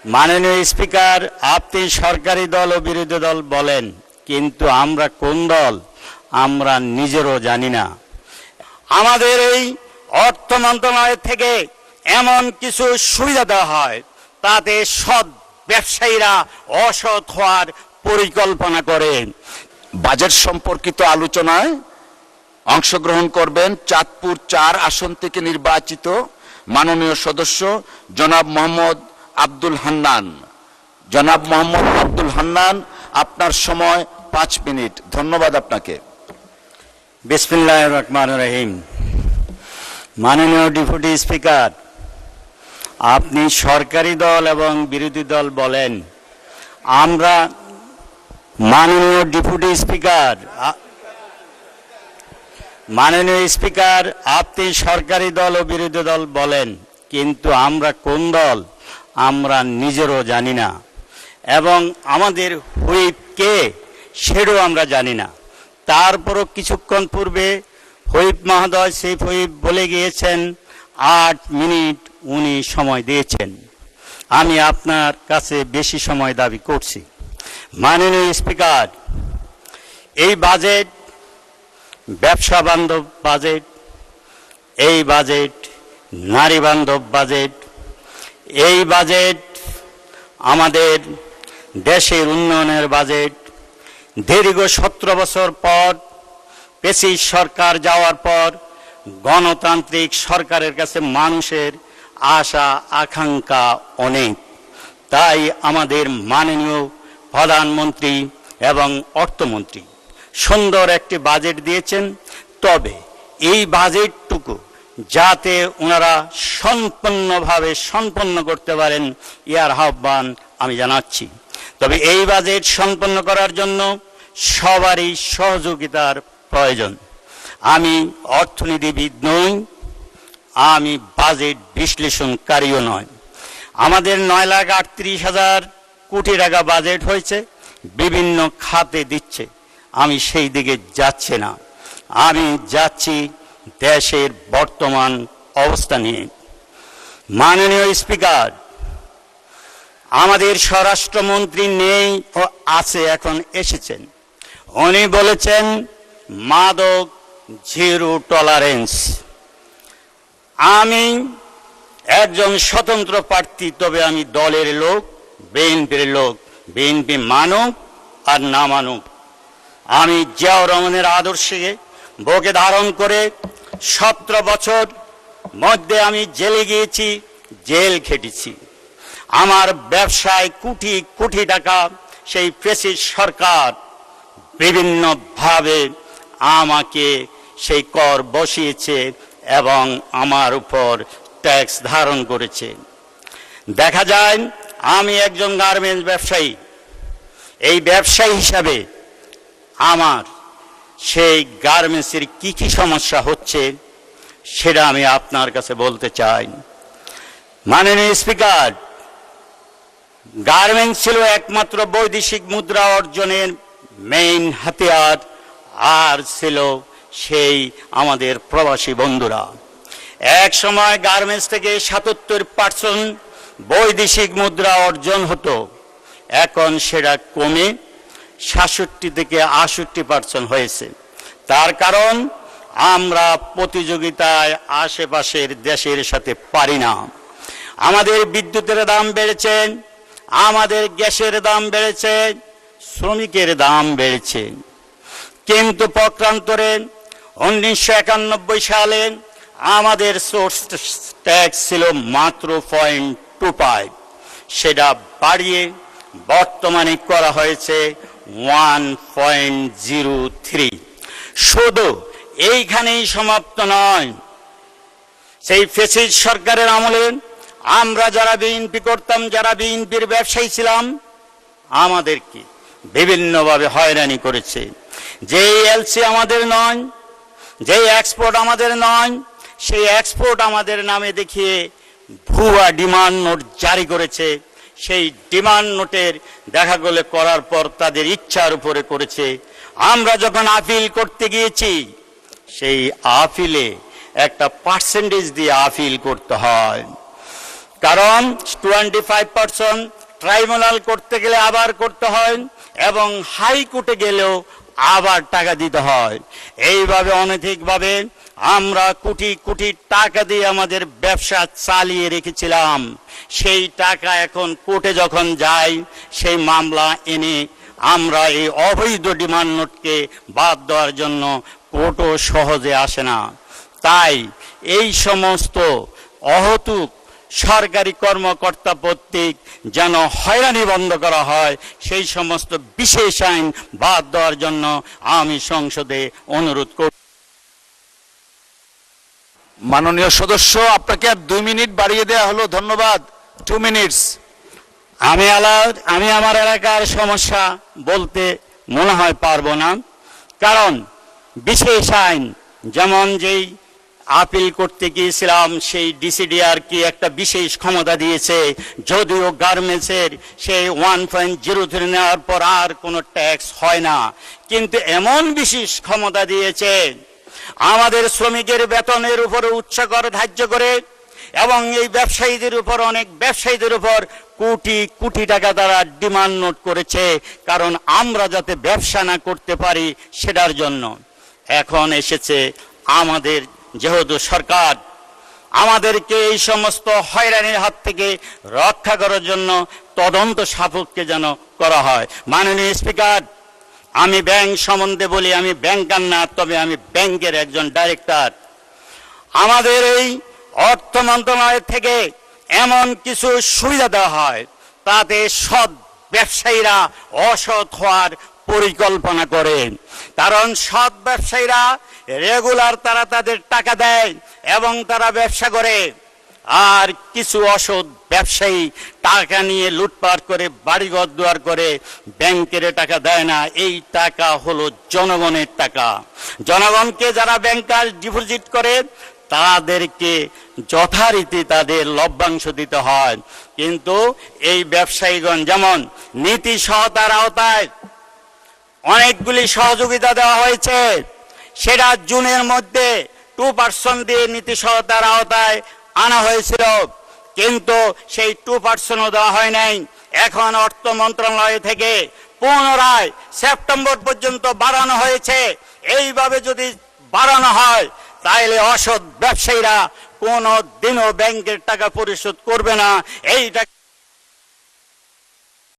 মাননীয় স্পিকার, আপনি সরকারি দল ও বিরোধী দল বলেন, কিন্তু আমরা কোন দল আমরা নিজেরও জানি না। আমাদের এই অর্থ মন্ত্রণালয় থেকে এমন কিছু সুবিধা দেওয়া হয়, তাতে সৎ ব্যবসায়ীরা অসৎ হওয়ার পরিকল্পনা করেন। বাজেট সম্পর্কিত আলোচনায় অংশগ্রহণ করবেন চাঁদপুর ৪ আসন থেকে নির্বাচিত মাননীয় সদস্য জনাব মোহাম্মদ আব্দুল হান্নান। জনাব মোহাম্মদ আব্দুল হান্নান, আপনার সময় 5 মিনিট। ধন্যবাদ আপনাকে। বিসমিল্লাহির রহমানির রহিম। মাননীয় ডেপুটি স্পিকার, আপনি সরকারি দল এবং বিরোধী দল বলেন, আমরা মাননীয় ডেপুটি স্পিকার, মাননীয় স্পিকার, আপনি সরকারি দল ও বিরোধী দল বলেন, কিন্তু আমরা কোন দল আমরা নিজেরও জানি না, এবং আমাদের হুইপ কে সেটাও আমরা জানি না। তারপরও কিছুক্ষণ পূর্বে হুইপ মহোদয় সেই হুইপ বলে গিয়েছেন 8 মিনিট উনি সময় দিয়েছেন। আমি আপনার কাছে বেশি সময় দাবি করছি। মাননীয় স্পিকার, এই বাজেট ব্যবসা বান্ধব বাজেট, এই বাজেট নারী বান্ধব বাজেট, এই বাজেট আমাদের দেশের উন্নয়নের বাজেট। দীর্ঘ 17 বছর পর পেশি সরকার যাওয়ার পর গণতান্ত্রিক সরকারের কাছে মানুষের আশা আকাঙ্ক্ষা অনেক। তাই আমাদের মাননীয় প্রধানমন্ত্রী এবং অর্থমন্ত্রী সুন্দর একটি বাজেট দিয়েছেন। তবে এই বাজেটটুকু যাতে ওনারা সম্পূর্ণভাবে সম্পন্ন করতে পারেন, ইয়ার আহ্বান আমি জানাচ্ছি। তবে এই বাজেট সম্পন্ন করার জন্য সবারই সহযোগিতার প্রয়োজন। আমি অর্থনীতিবিদ নই, আমি বাজেট বিশ্লেষণকারীও নয়। আমাদের 9,38,000 কোটি টাকা বাজেট হয়েছে, বিভিন্ন খাতে দিচ্ছে। আমি সেই দিকে যাচ্ছি না, আমি যাচ্ছি দেশের বর্তমান অবস্থা নিয়ে। মাননীয় স্পিকার, আমাদের স্বরাষ্ট্রমন্ত্রী নেই ও আছে, এখন এসেছেন। উনি বলেছেন মাদক জিরো টলারেন্স। আমি একজন স্বতন্ত্র প্রার্থী, তবে আমি দলের লোক, বিএনপির লোক। বিএনপি মানুক আর না মানুক, আমি জিয়াউর রহমানের আদর্শে বুকে ধারণ করে 17 বছর মধ্যে আমি জেলে গিয়েছি, জেল খেটেছি। আমার ব্যবসায় কোটি কোটি টাকা সেই ফ্যাসিস্ট সরকার বিভিন্নভাবে আমাকে সেই কর বসিয়েছে এবং আমার উপর ট্যাক্স ধারণ করেছে। দেখা যায় আমি একজন গার্মেন্টস ব্যবসায়ী। এই ব্যবসায়ী হিসাবে আমার সেই গার্মেন্টসের কি কি সমস্যা হচ্ছে সেটা আমি আপনার কাছে বলতে চাই। মাননীয় স্পিকার, গার্মেন্টস ছিল একমাত্র বৈদেশিক মুদ্রা অর্জনের মেইন হাতিয়ার, আর ছিল সেই আমাদের প্রবাসী বন্ধুরা। এক সময় গার্মেন্টস থেকে 77% বৈদেশিক মুদ্রা অর্জন হতো, এখন সেটা কমে 66 থেকে 68% হয়েছে। তার কারণ আমরা প্রতিযোগিতায় আশেপাশের দেশের সাথে পারি না। আমাদের বিদ্যুতের দাম বেড়েছে, আমাদের গ্যাসের দাম বেড়েছে, শ্রমিকের দাম বেড়েছে। কিন্তু পক্ষান্তরে 1991 সালে আমাদের সোর্স ট্যাক্স ছিল মাত্র 0.25, সেটা বাড়িয়ে বর্তমানে করা হয়েছে 1.03। শুধু এইখানেই সমাপ্ত নয়, সেই ফ্যাসিস্ট সরকারের আমলে আমরা যারা বিএনপি করতাম, যারা বিএনপির ব্যবসায়ী ছিলাম, আমাদেরকে বিভিন্নভাবে হয়রানি করেছে। যে এলসি আমাদের নয়, যে এক্সপোর্ট আমাদের নয়, সেই এক্সপোর্ট আমাদের নামে দেখিয়ে ভুয়া ডিমান্ড নোট জারি করেছে। সেই ডিমান্ড নোটের দেখা গেলে করার পর তাদের ইচ্ছার উপরে করেছে। আমরা যখন আপিল করতে গিয়েছি, সেই আপিলে একটা পার্সেন্টেজ দিয়ে আপিল করতে হয়। কারণ 25% ট্রাইব্যুনাল করতে গেলে আবার করতে হয় এবং হাইকোর্টে গেলেও আবার টাকা দিতে হয়। এইভাবে অনৈতিকভাবে আমরা কোটি কোটি টাকা দিয়ে আমাদের ব্যবসা চালিয়ে রেখেছিলাম। সেই টাকা এখন কোর্টে যখন যায়, সেই মামলা এনে আমরা এই অবৈধ ডিমান্ড নোটকে বাদ দেওয়ার জন্য কোর্টও সহজে আসে না। তাই এই সমস্ত অহতুক সরকারি কর্মকর্তা কর্তৃক যেন হয়রানি বন্ধ করা হয়, সেই সমস্ত বিশেষ আইন বাদ দেওয়ার জন্য আমি সংসদে অনুরোধ করি। মাননীয় সদস্য, আপনাকে আর 2 মিনিট বাড়িয়ে দেওয়া হলো, ধন্যবাদ। 2 মিনিটস। আমি আমার এলাকার সমস্যা বলতে মনে হয় পারবো না, কারণ বিশেষ আইন যেমন যেই আপিল করতে গিয়েছিলাম, সেই ডিসিডিআর কি একটা বিশেষ ক্ষমতা দিয়েছে, যদিও গার্মেন্টসের সেই 1.03 নেওয়ার পর আর কোনো ট্যাক্স হয় না, কিন্তু এমন বিশেষ ক্ষমতা দিয়েছে আমাদের শ্রমিকের বেতনের উপরে উচ্চকর ধার্য করে, এবং এই ব্যবসায়ীদের উপর, অনেক ব্যবসায়ীদের উপর কোটি কোটি টাকা তারা ডিমান্ড নোট করেছে, কারণ আমরা যাতে ব্যবসা না করতে পারি সেটার জন্য। এখন এসেছে আমাদের, যেহেতু সরকার আমাদেরকে এই সমস্ত হয়রানির হাত থেকে রক্ষা করার জন্য তদন্ত সাপেক্ষে যেন করা হয়। মাননীয় স্পিকার, আমি ব্যাংক সম্বন্ধে বলি, আমি ব্যাংকার না, তবে আমি ব্যাংকের একজন ডাইরেক্টর। আমাদের এই অর্থ মন্ত্রণালয় থেকে এমন কিছু সুবিধা দেওয়া হয়, তাতে সৎ ব্যবসায়ীরা অসৎ হওয়ার পরিকল্পনা করেন। কারণ সৎ ব্যবসায়ীরা রেগুলার তারা তাদের টাকা দেয় এবং তারা ব্যবসা করে, আর কিছু অসৎ ব্যবসায়ী টাকা নিয়ে লুটপাট করে বাড়িঘর দুয়ার করে, ব্যাংকের টাকা দেয় না। এই টাকা হলো জনগণের টাকা। জনগণকে যারা ব্যাংকার ডিপোজিট করে তাদেরকে যথারীতি তাদের লভ্যাংশ দিতে হয়, কিন্তু এই ব্যবসায়ীগণ যেমন নীতি সহায়তার আওতায় অনেকগুলি সহযোগিতা দেওয়া হয়েছে, সেটা জুনের মধ্যে 2% দিয়ে নীতি সহায়তার আওতায় আনা হয়েছিল, কিন্তু সেই 2%ও দেওয়া হয় নাই। এখন অর্থ মন্ত্রণালয় থেকে পুনরায় সেপ্টেম্বর পর্যন্ত বাড়ানো হয়েছে। এইভাবে যদি বাড়ানো হয় তাহলে অসৎ ব্যবসায়ীরা কোনো দিনও ব্যাংকের টাকা পরিশোধ করবে না। এই টাকা